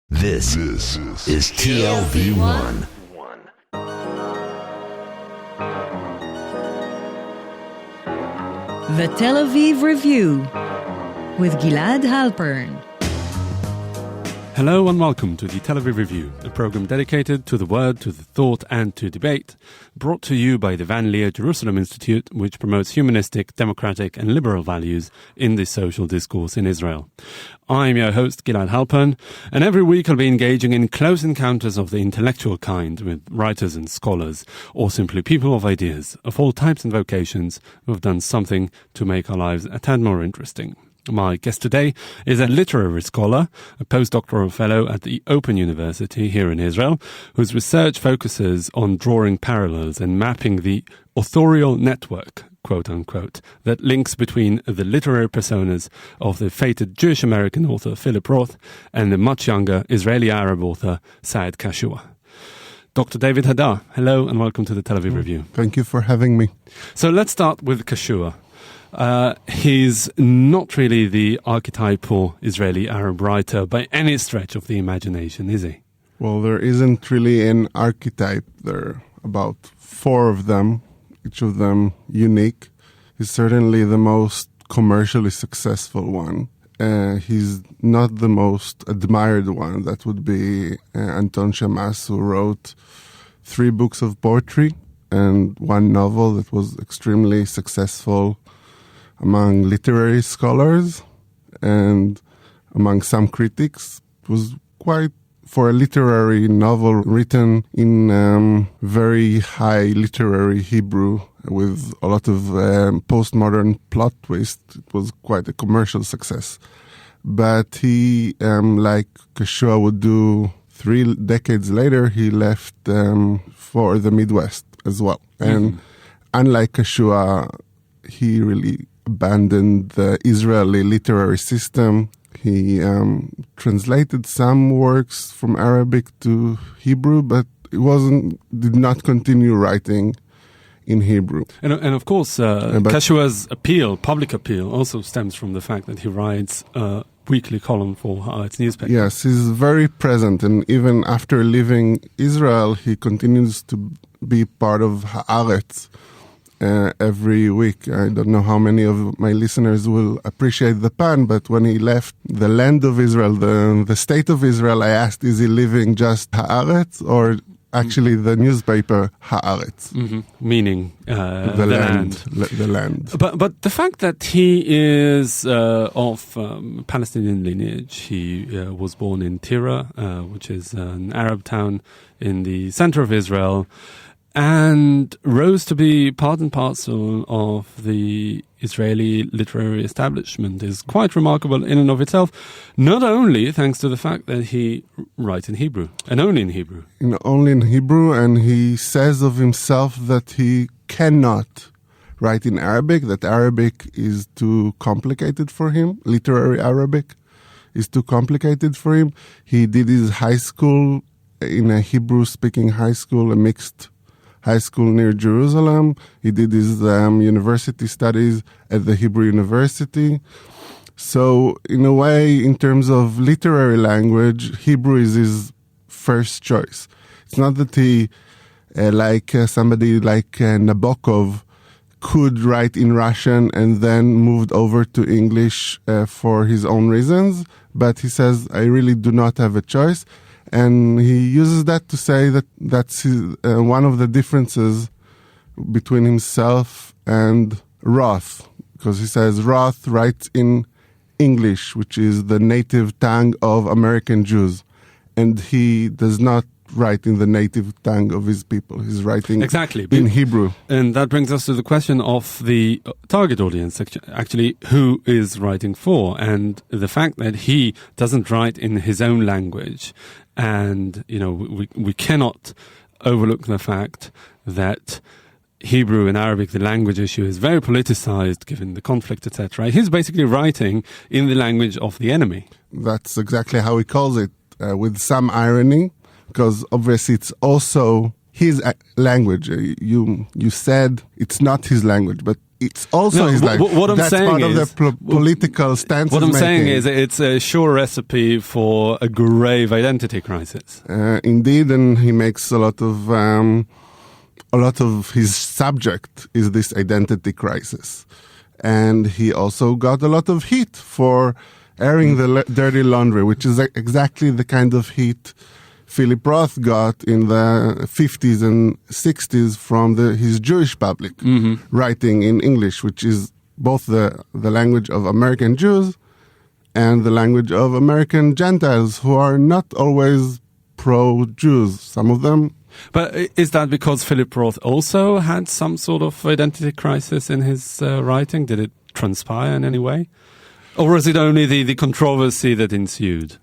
This is TLV1. The Tel Aviv Review with Gilad Halpern. Hello and welcome to the Tel Aviv Review, a program dedicated to the word, to the thought and to debate, brought to you by the Van Leer Jerusalem Institute, which promotes humanistic, democratic and liberal values in the social discourse in Israel. I'm your host, Gilad Halpern, and every week I'll be engaging in close encounters of the intellectual kind with writers and scholars, or simply people of ideas, of all types and vocations, who have done something to make our lives a tad more interesting. My guest today is a literary scholar, a post-doctoral fellow at the Open University here in Israel, whose research focuses on drawing parallels and mapping the authorial network, quote-unquote, that links between the literary personas of the fated Jewish-American author Philip Roth and the much younger Israeli-Arab author Saad Kashua. Dr. David Hadar, hello and welcome to the Tel Aviv Review. Thank you for having me. So let's start with Kashua. He's not really the archetypal Israeli-Arab writer by any stretch of the imagination, is he? Well, there isn't really an archetype. There are about 4 of them, each of them unique. He's certainly the most commercially successful one. He's not the most admired one. That would be Anton Shamas, who wrote 3 books of poetry and 1 novel that was extremely successful among literary scholars and among some critics. It was quite, for a literary novel written in very high literary Hebrew with a lot of postmodern plot twist, it was quite a commercial success. But he, like Kashua would do 3 decades later, he left for the Midwest as well. And unlike Kashua, he really abandoned the Israeli literary system. He translated some works from Arabic to Hebrew, but did not continue writing in Hebrew. And of course, Kashua's public appeal, also stems from the fact that he writes a weekly column for Haaretz newspaper. Yes, he's very present, and even after leaving Israel, he continues to be part of Haaretz every week. I don't know how many of my listeners will appreciate the pun, but when he left the land of Israel, the state of Israel, I asked, is he leaving just Haaretz or actually the newspaper Haaretz? Meaning the land. The land. But the fact that he is of Palestinian lineage, he was born in Tira, which is an Arab town in the center of Israel, and rose to be part and parcel of the Israeli literary establishment is quite remarkable in and of itself, not only thanks to the fact that he writes in Hebrew, and only in Hebrew. Only in Hebrew, and he says of himself that he cannot write in Arabic, that Arabic is too complicated for him, literary Arabic is too complicated for him. He did his high school in a Hebrew-speaking high school, a mixed high school near Jerusalem. He did his university studies at the Hebrew University. So, in a way, in terms of literary language, Hebrew is his first choice. It's not that he, somebody like Nabokov, could write in Russian and then moved over to English for his own reasons, but he says, I really do not have a choice. And he uses that to say that that's one of the differences between himself and Roth, because he says Roth writes in English, which is the native tongue of American Jews, and he does not write in the native tongue of his people. He's writing in Hebrew. And that brings us to the question of the target audience, actually, who is writing for, and the fact that he doesn't write in his own language. And, we cannot overlook the fact that Hebrew and Arabic, the language issue, is very politicized given the conflict, etc. He's basically writing in the language of the enemy. That's exactly how he calls it, with some irony, because obviously it's also his language. You said it's not his language, but it's also his life. What I'm That's saying part is, of the political stance. What I'm saying is it's a sure recipe for a grave identity crisis. Indeed, and he makes a lot of his subject is this identity crisis. And he also got a lot of heat for airing the dirty laundry, which is exactly the kind of heat Philip Roth got in the 50s and 60s from his Jewish public, writing in English, which is both the language of American Jews and the language of American Gentiles, who are not always pro-Jews, some of them. But is that because Philip Roth also had some sort of identity crisis in his writing? Did it transpire in any way? Or was it only the controversy that ensued?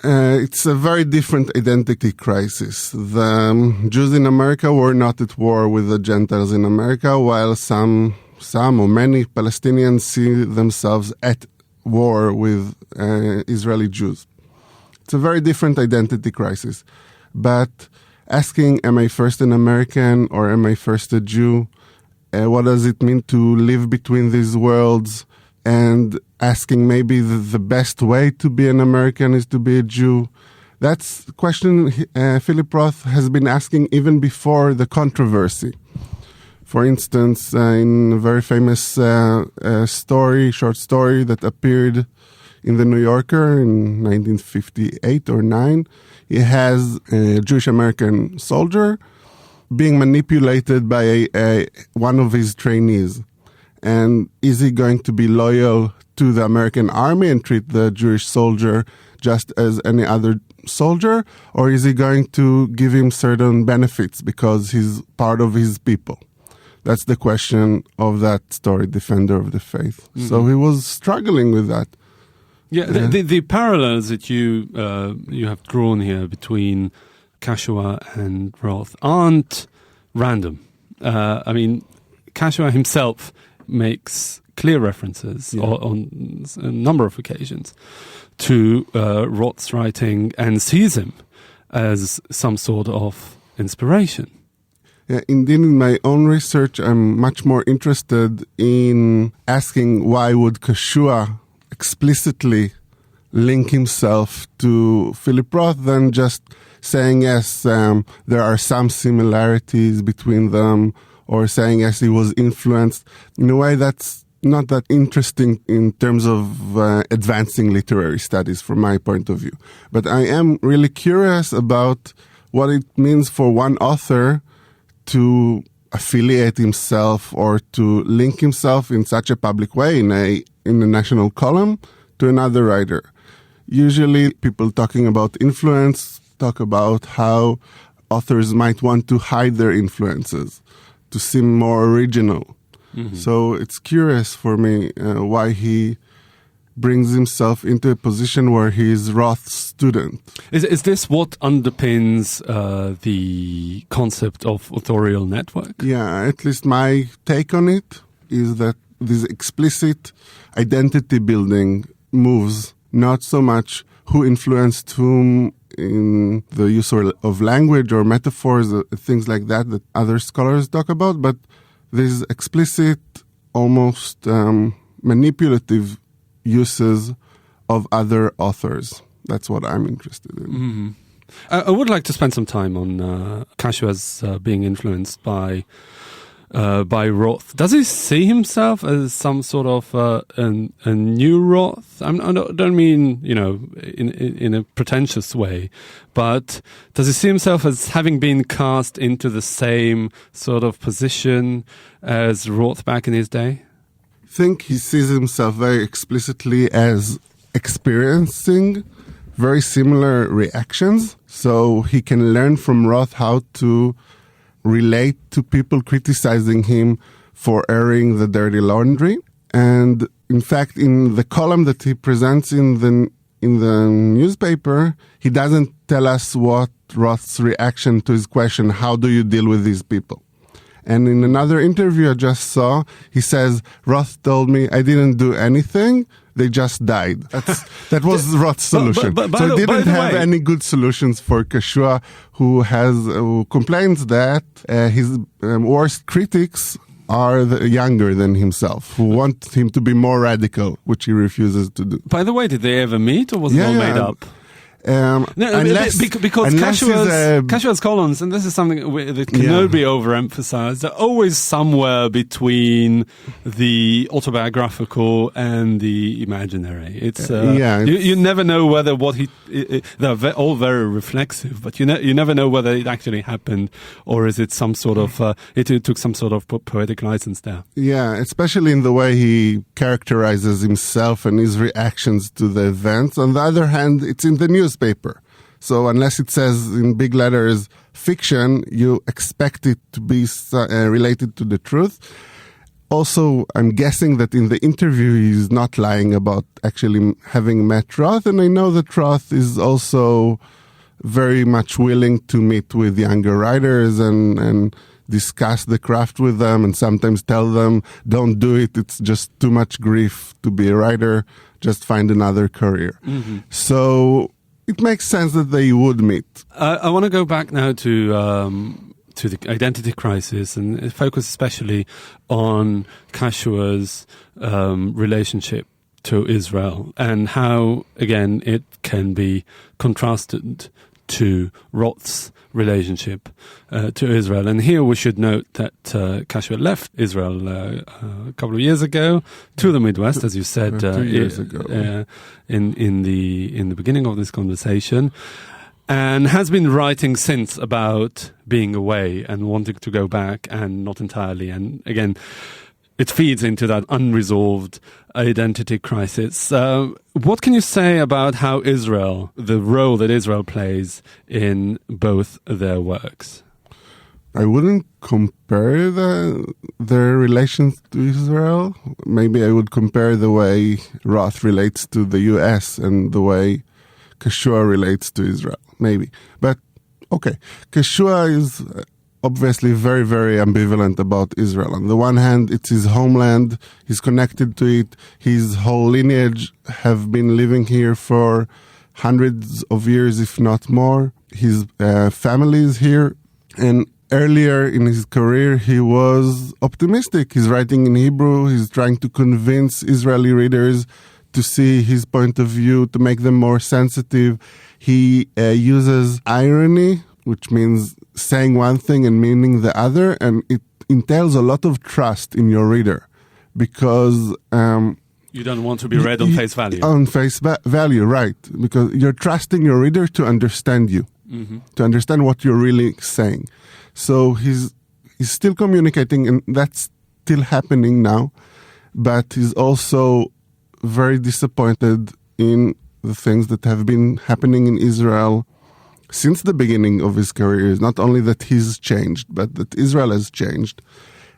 It's a very different identity crisis. The Jews in America were not at war with the Gentiles in America, while some or many Palestinians see themselves at war with Israeli Jews. It's a very different identity crisis. But asking, am I first an American or am I first a Jew? What does it mean to live between these worlds? And asking maybe the best way to be an American is to be a Jew. That's a question Philip Roth has been asking even before the controversy. For instance, in a very famous short story that appeared in the New Yorker in 1958 or 9, he has a Jewish American soldier being manipulated by one of his trainees. And is he going to be loyal to the American army and treat the Jewish soldier just as any other soldier? Or is he going to give him certain benefits because he's part of his people? That's the question of that story, Defender of the Faith. Mm-hmm. So he was struggling with that. Yeah, the parallels that you have drawn here between Kashua and Roth aren't random. I mean, Kashua himself makes clear references on a number of occasions to Roth's writing and sees him as some sort of inspiration. Yeah, indeed, in my own research, I'm much more interested in asking why would Kashua explicitly link himself to Philip Roth than just saying, yes, there are some similarities between them, or saying, yes, he was influenced. In a way, that's not that interesting in terms of advancing literary studies from my point of view. But I am really curious about what it means for one author to affiliate himself or to link himself in such a public way in a national column to another writer. Usually people talking about influence talk about how authors might want to hide their influences to seem more original. Mm-hmm. So it's curious for me why he brings himself into a position where he is Roth's student. Is this what underpins the concept of authorial network? Yeah, at least my take on it is that this explicit identity building moves, not so much who influenced whom in the use of language or metaphors, things like that other scholars talk about, but these explicit, almost manipulative uses of other authors. That's what I'm interested in. Mm-hmm. I would like to spend some time on Kashua's being influenced by Roth. Does he see himself as some sort of a new Roth? I don't mean, in a pretentious way, but does he see himself as having been cast into the same sort of position as Roth back in his day? I think he sees himself very explicitly as experiencing very similar reactions, so he can learn from Roth how to relate to people criticizing him for airing the dirty laundry. And in fact, in the column that he presents in the newspaper, he doesn't tell us what Roth's reaction to his question, how do you deal with these people? And in another interview I just saw, he says, Roth told me I didn't do anything, they just died. That was Roth's solution. So he didn't have any good solutions for Kashua, who complains that his worst critics are younger than himself, who want him to be more radical, which he refuses to do. By the way, did they ever meet, or was it all made up? No, because Kashua's columns, and this is something that cannot be overemphasized, they're always somewhere between the autobiographical and the imaginary. It's you never know whether they're all very reflexive, but you never know whether it actually happened, or is it some sort of it took some sort of poetic license there. Yeah, especially in the way he characterizes himself and his reactions to the events. On the other hand, it's in the newspaper. So unless it says in big letters fiction, you expect it to be related to the truth. Also, I'm guessing that in the interview he's not lying about actually having met Roth, and I know that Roth is also very much willing to meet with younger writers and discuss the craft with them, and sometimes tell them, don't do it, it's just too much grief to be a writer, just find another career. Mm-hmm. So it makes sense that they would meet. I want to go back now to the identity crisis and focus especially on Kashua's relationship to Israel and how, again, it can be contrasted to Roth's relationship to Israel. And here we should note that Kashua left Israel a couple of years ago to the Midwest, as you said, 2 years ago. In the beginning of this conversation, and has been writing since about being away and wanting to go back and not entirely. And again, it feeds into that unresolved identity crisis. What can you say about how the role that Israel plays in both their works? I wouldn't compare their relations to Israel. Maybe I would compare the way Roth relates to the U.S. and the way Kashua relates to Israel. Maybe. But, okay. Kashua is obviously very, very ambivalent about Israel. On the one hand, it's his homeland. He's connected to it. His whole lineage have been living here for hundreds of years, if not more. His family is here. And earlier in his career, he was optimistic. He's writing in Hebrew. He's trying to convince Israeli readers to see his point of view, to make them more sensitive. He uses irony, which means saying one thing and meaning the other, and it entails a lot of trust in your reader because you don't want to be read on face value. On face value, right? Because you're trusting your reader to understand you, to understand what you're really saying. So he's still communicating, and that's still happening now. But he's also very disappointed in the things that have been happening in Israel since the beginning of his career. Is not only that he's changed, but that Israel has changed,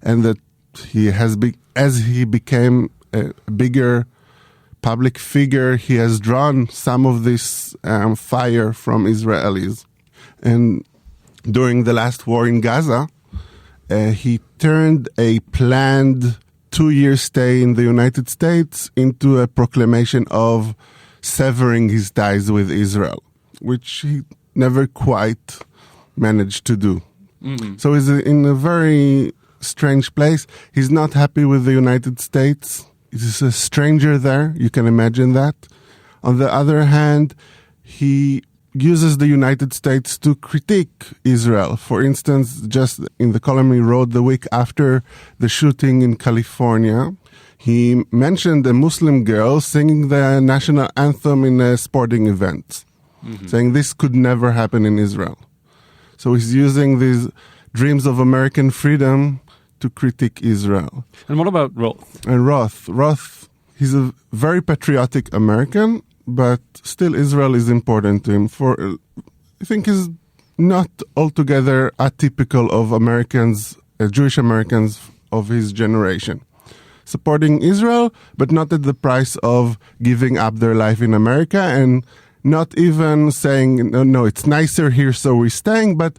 and that he has as he became a bigger public figure, he has drawn some of this fire from Israelis. And during the last war in Gaza, he turned a planned 2-year stay in the United States into a proclamation of severing his ties with Israel, which he never quite managed to do. Mm-hmm. So he's in a very strange place. He's not happy with the United States. He's a stranger there. You can imagine that. On the other hand, he uses the United States to critique Israel. For instance, just in the column he wrote the week after the shooting in California, he mentioned a Muslim girl singing the national anthem in a sporting event, saying this could never happen in Israel. So he's using these dreams of American freedom to critique Israel. And what about Roth? And Roth, he's a very patriotic American, but still Israel is important to him. I think he's not altogether atypical of Americans, Jewish Americans of his generation. Supporting Israel, but not at the price of giving up their life in America, and not even saying, no, it's nicer here, so we're staying, but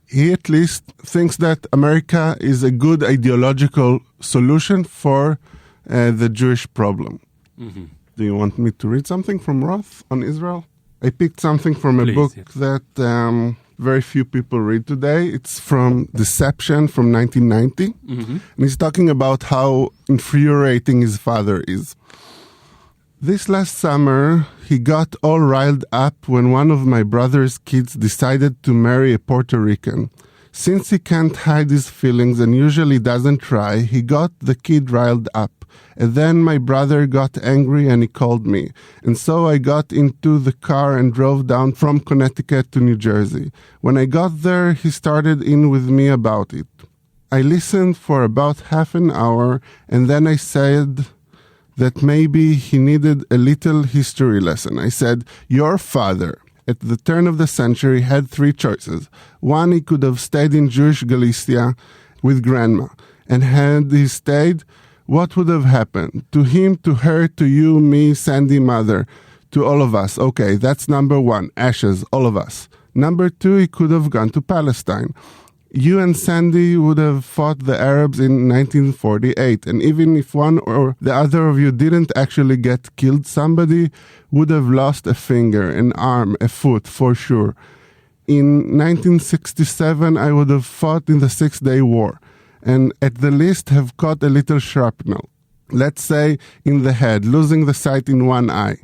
he at least thinks that America is a good ideological solution for the Jewish problem. Mm-hmm. Do you want me to read something from Roth on Israel? I picked something from a book that very few people read today. It's from Deception from 1990. And he's talking about how infuriating his father is. This last summer, he got all riled up when one of my brother's kids decided to marry a Puerto Rican. Since he can't hide his feelings and usually doesn't try, he got the kid riled up. And then my brother got angry and he called me. And so I got into the car and drove down from Connecticut to New Jersey. When I got there, he started in with me about it. I listened for about half an hour and then I said that maybe he needed a little history lesson. I said, your father, at the turn of the century, had three choices. One, he could have stayed in Jewish Galicia with grandma. And had he stayed, what would have happened? To him, to her, to you, me, Sandy, mother, to all of us. Okay, that's number one, ashes, all of us. Number two, he could have gone to Palestine. You and Sandy would have fought the Arabs in 1948, and even if one or the other of you didn't actually get killed, somebody would have lost a finger, an arm, a foot, for sure. In 1967, I would have fought in the Six-Day War, and at the least have caught a little shrapnel, let's say in the head, losing the sight in one eye.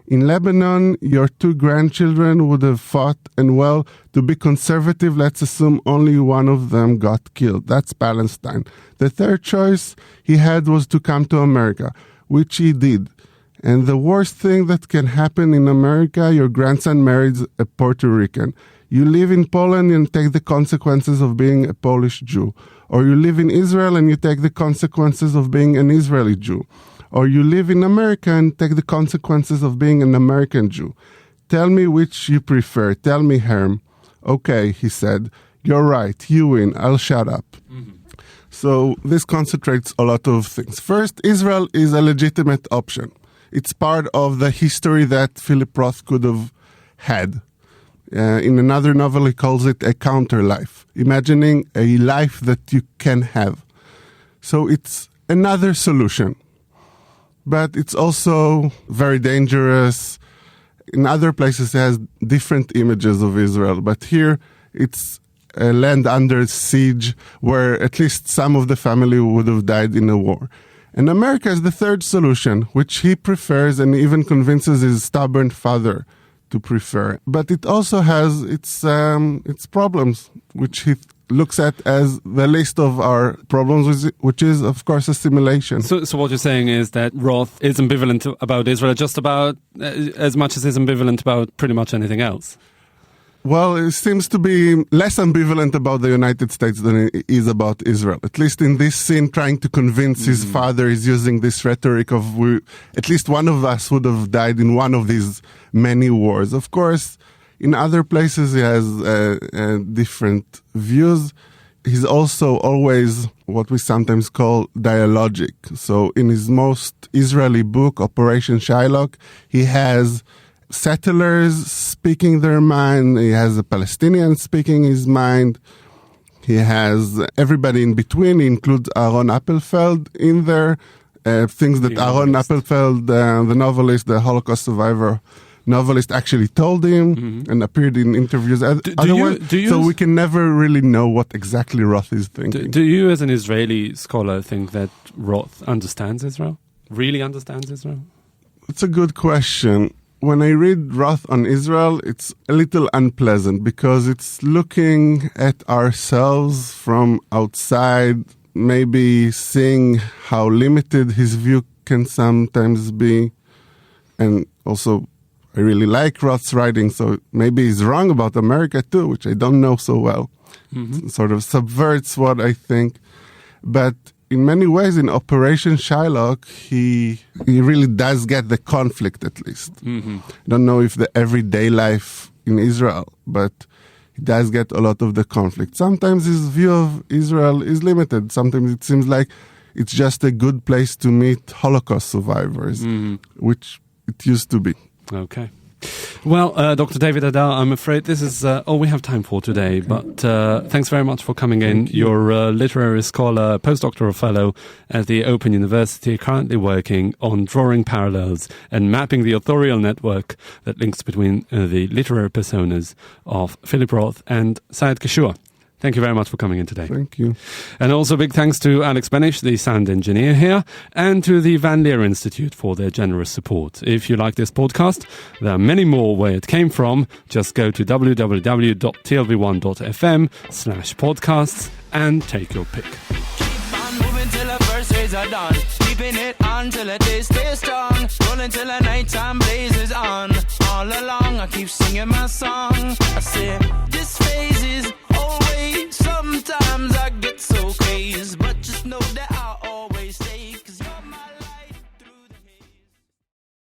In Lebanon, your two grandchildren would have fought, and well, to be conservative, let's assume only one of them got killed. That's Palestine. The third choice he had was to come to America, which he did. And the worst thing that can happen in America, your grandson marries a Puerto Rican. You live in Poland and take the consequences of being a Polish Jew. Or you live in Israel and you take the consequences of being an Israeli Jew. Or you live in America and take the consequences of being an American Jew. Tell me which you prefer. Tell me, Herm. Okay, he said. You're right. You win. I'll shut up. So this concentrates a lot of things. First, Israel is a legitimate option. It's part of the history that Philip Roth could have had. In another novel, he calls it a counter life, imagining a life that you can have. So it's another solution. But it's also very dangerous. In other places, it has different images of Israel. But here, it's a land under siege where at least some of the family would have died in a war. And America is the third solution, which he prefers and even convinces his stubborn father to prefer. But it also has its problems, which he looks at as the least of our problems, which is, of course, assimilation. So what you're saying is that Roth is ambivalent about Israel just about as much as he's ambivalent about pretty much anything else. Well, it seems to be less ambivalent about the United States than it is about Israel. At least in this scene, trying to convince his father, is using this rhetoric of at least one of us would have died in one of these many wars. Of course, in other places, he has different views. He's also always what we sometimes call dialogic. So in his most Israeli book, Operation Shylock, he has settlers speaking their mind. He has a Palestinian speaking his mind. He has everybody in between. He includes Aaron Appelfeld in there. Things that Aaron Appelfeld, the novelist, the Holocaust survivor novelist, actually told him and appeared in interviews. So we can never really know what exactly Roth is thinking. Do you, as an Israeli scholar, think that Roth understands Israel? Really understands Israel? It's a good question. When I read Roth on Israel, it's a little unpleasant because it's looking at ourselves from outside, maybe seeing how limited his view can sometimes be. And also, I really like Roth's writing, so maybe he's wrong about America too, which I don't know so well. It sort of subverts what I think. But in many ways, in Operation Shylock, he really does get the conflict, at least. I don't know if the everyday life in Israel, but he does get a lot of the conflict. Sometimes his view of Israel is limited. Sometimes it seems like it's just a good place to meet Holocaust survivors, which it used to be. Okay. Well, Dr. David Hadar, I'm afraid this is all we have time for today, but thanks very much for coming in. You're a literary scholar, postdoctoral fellow at the Open University, currently working on drawing parallels and mapping the authorial network that links between the literary personas of Philip Roth and Syed Kashua. Thank you very much for coming in today. Thank you. And also big thanks to Alex Benish, the sound engineer here, and to the Van Leer Institute for their generous support. If you like this podcast, there are many more where it came from. Just go to www.tlv1.fm/podcasts and take your pick. Keep on moving till the first days are done. Keeping it on till the day stays strong. Rolling till the nighttime blazes on. All along I keep singing my song.